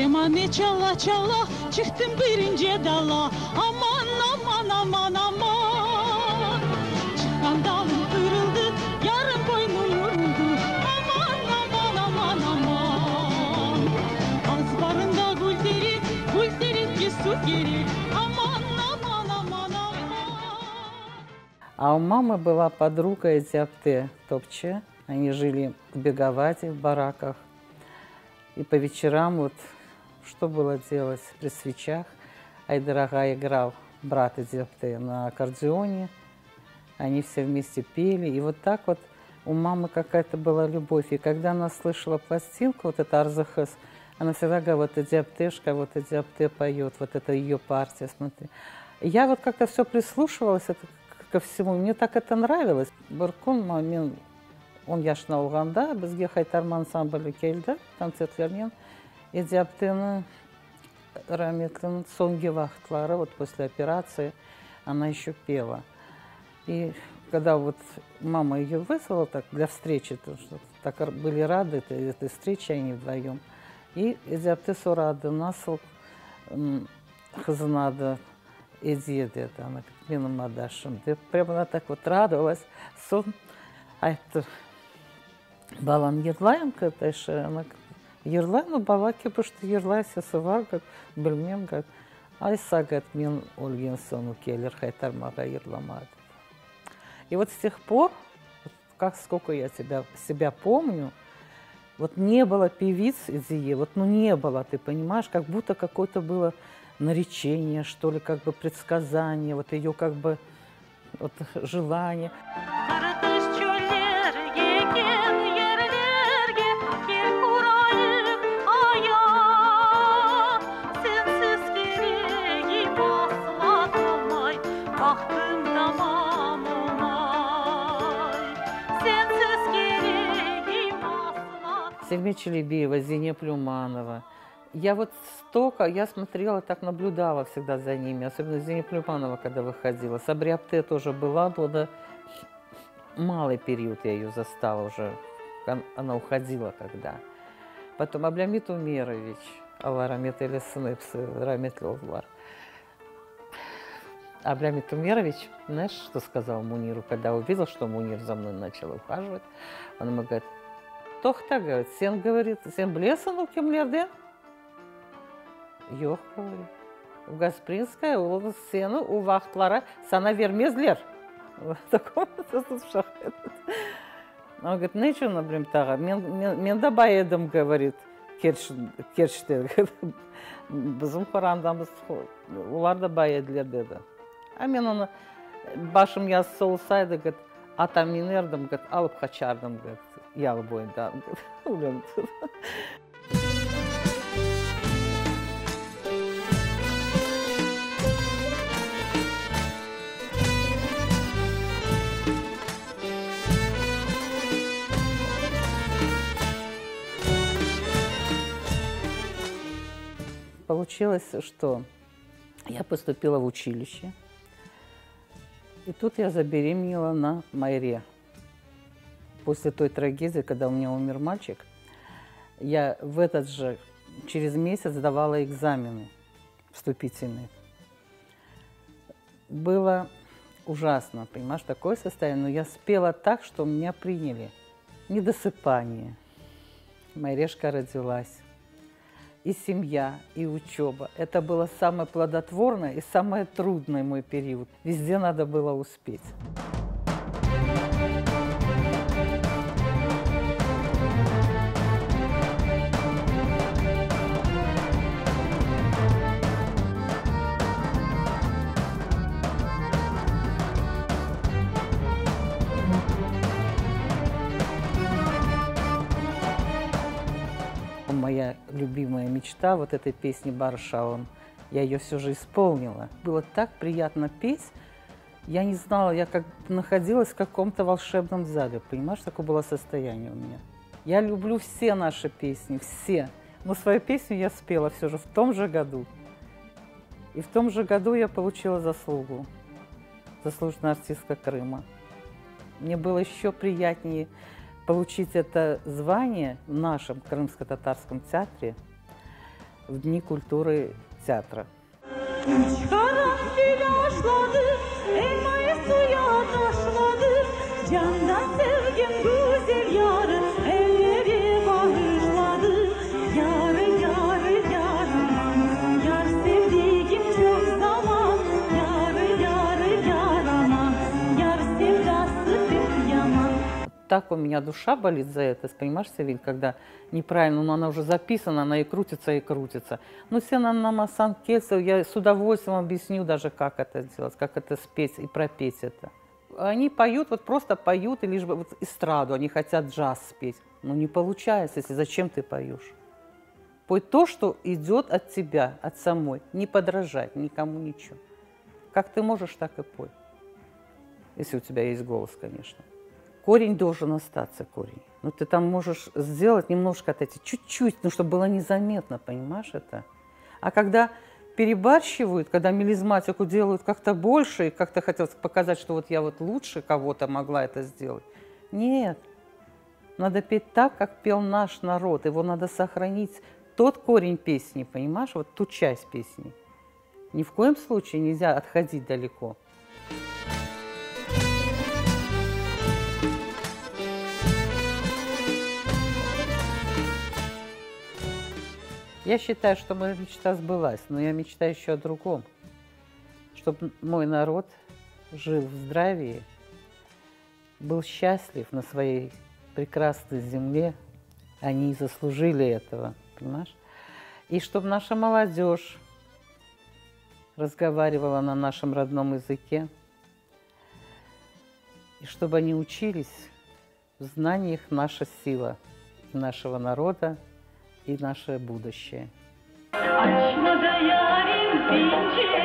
Kemanı çala çala çıktım birinci dala. Aman aman aman aman. Çıkan dalım kırıldı, yarın boynum vuruldu. Aman aman aman aman. Az barında gül derin bir su gelir. Aman aman aman aman. А у мамы была подруга из Зябты, Топче. Они жили в Беговаде, в бараках. И по вечерам вот что было делать при свечах. Айдырага играл, брат из Зябты, на аккордеоне. Они все вместе пели. И вот так вот у мамы какая-то была любовь. И когда она слышала пластинку, вот это Арзахас, она всегда говорит, вот и Зябтешка, вот и Зябте поет, вот это ее партия, смотри. И я вот как-то все прислушивалась ко всему, мне так это нравилось. Баркун момент, он яшна алғанда, бізге Хайтарма ансамблі келді концертлерінен. И Зябтені рахметлінің соңғы вақытлары, вот после операции, она еще пела. И когда вот мама ее вызвала так для встречи, то, что так были рады этой встрече, они вдвоем. И Зябте сорады насыл хызынады эдеді, она менің адашым деп. Прямо она так вот радовалась. Сон айтты, балам ерлайым кәтәші, она ерлай, ну бала кепішті ерлай сесі бар, білмем, айса гәт мен өлген сону келер, Хайтармаға ерламады. И вот с тех пор, как сколько я себя помню, вот не было певиц Зие, вот ну не было, ты понимаешь, как будто какое-то было наречение, что ли, как бы предсказание, вот ее как бы вот желание. Сельме Челебеева, Зине Плюманова. Я вот столько, я смотрела, так наблюдала всегда за ними, особенно Зине Плюманова, когда выходила. Сабри Апте тоже была, но да, малый период я ее застала уже, она уходила когда. Потом Аблямит Умерович, Алла Рамет или Сынепсы, Рамет Ловлар. Аблямит Умерович, знаешь, что сказал Муниру, когда увидел, что Мунир за мной начал ухаживать, он ему говорит, Тохта, говорит, сен блесану кемлерден? Yok, говорит. В Гаспринская, у сену, у вахтлара, сана вермезлер. Такой шахет. Он говорит, нечего, например, тага, мен да байедым, говорит, керчте. Bizim Kur'an'damız, ular da bayeдлер dedi. А мен onu, başım yazısı olsaydı, говорит, atam inerdim, говорит, alıp kaçardım, говорит. Ял бойында. Получилось, что я поступила в училище, и тут я забеременела на Майре. После той трагедии, когда у меня умер мальчик, я в этот же, через месяц сдавала экзамены вступительные. Было ужасно, понимаешь, такое состояние, но я спела так, что меня приняли. Недосыпание. Майрешка родилась. И семья, и учеба. Это было самое плодотворное и самое трудное мой период. Везде надо было успеть. Моя любимая мечта, вот этой песни Баршаун, я ее все же исполнила. Было так приятно петь, я не знала, я как находилась в каком-то волшебном зале, понимаешь, такое было состояние у меня. Я люблю все наши песни, все, но свою песню я спела все же в том же году. И в том же году я получила заслугу, заслуженная артистка Крыма. Мне было еще приятнее получить это звание в нашем крымско-татарском театре в Дни культуры театра. Karanfil açladı, elmayı suya taşladı. Candan sevgim güzel yarı, elleri bağışladı. Yarı yarı yarıman, yar sevdiğim çok zaman. Yarı yarı yaraman, yar sevdası pek yaman. Так у меня душа болит за это, понимаешь, Севиль, когда неправильно, но она уже записана, она и крутится, и крутится. Но все на Масанкесу, я с удовольствием объясню даже, как это сделать, как это спеть и пропеть это. Они поют, вот просто поют, и лишь бы вот эстраду, они хотят джаз спеть. Но не получается, если зачем ты поешь? Пой то, что идет от тебя, от самой, не подражать никому ничего. Как ты можешь, так и пой. Если у тебя есть голос, конечно. Корень должен остаться, корень. Но ты там можешь сделать немножко от этих, чуть-чуть, ну, чтобы было незаметно, понимаешь это? А когда перебарщивают, когда мелизматику делают как-то больше, и как-то хотелось показать, что вот я вот лучше кого-то могла это сделать. Нет. Надо петь так, как пел наш народ. Его надо сохранить, тот корень песни, понимаешь, вот ту часть песни. Ни в коем случае нельзя отходить далеко. Я считаю, что моя мечта сбылась, но я мечтаю еще о другом. Чтобы мой народ жил в здравии, был счастлив на своей прекрасной земле. Они заслужили этого, понимаешь? И чтобы наша молодежь разговаривала на нашем родном языке. И чтобы они учились, в знаниях наша сила нашего народа и наше будущее. Açmadı yarim zincir.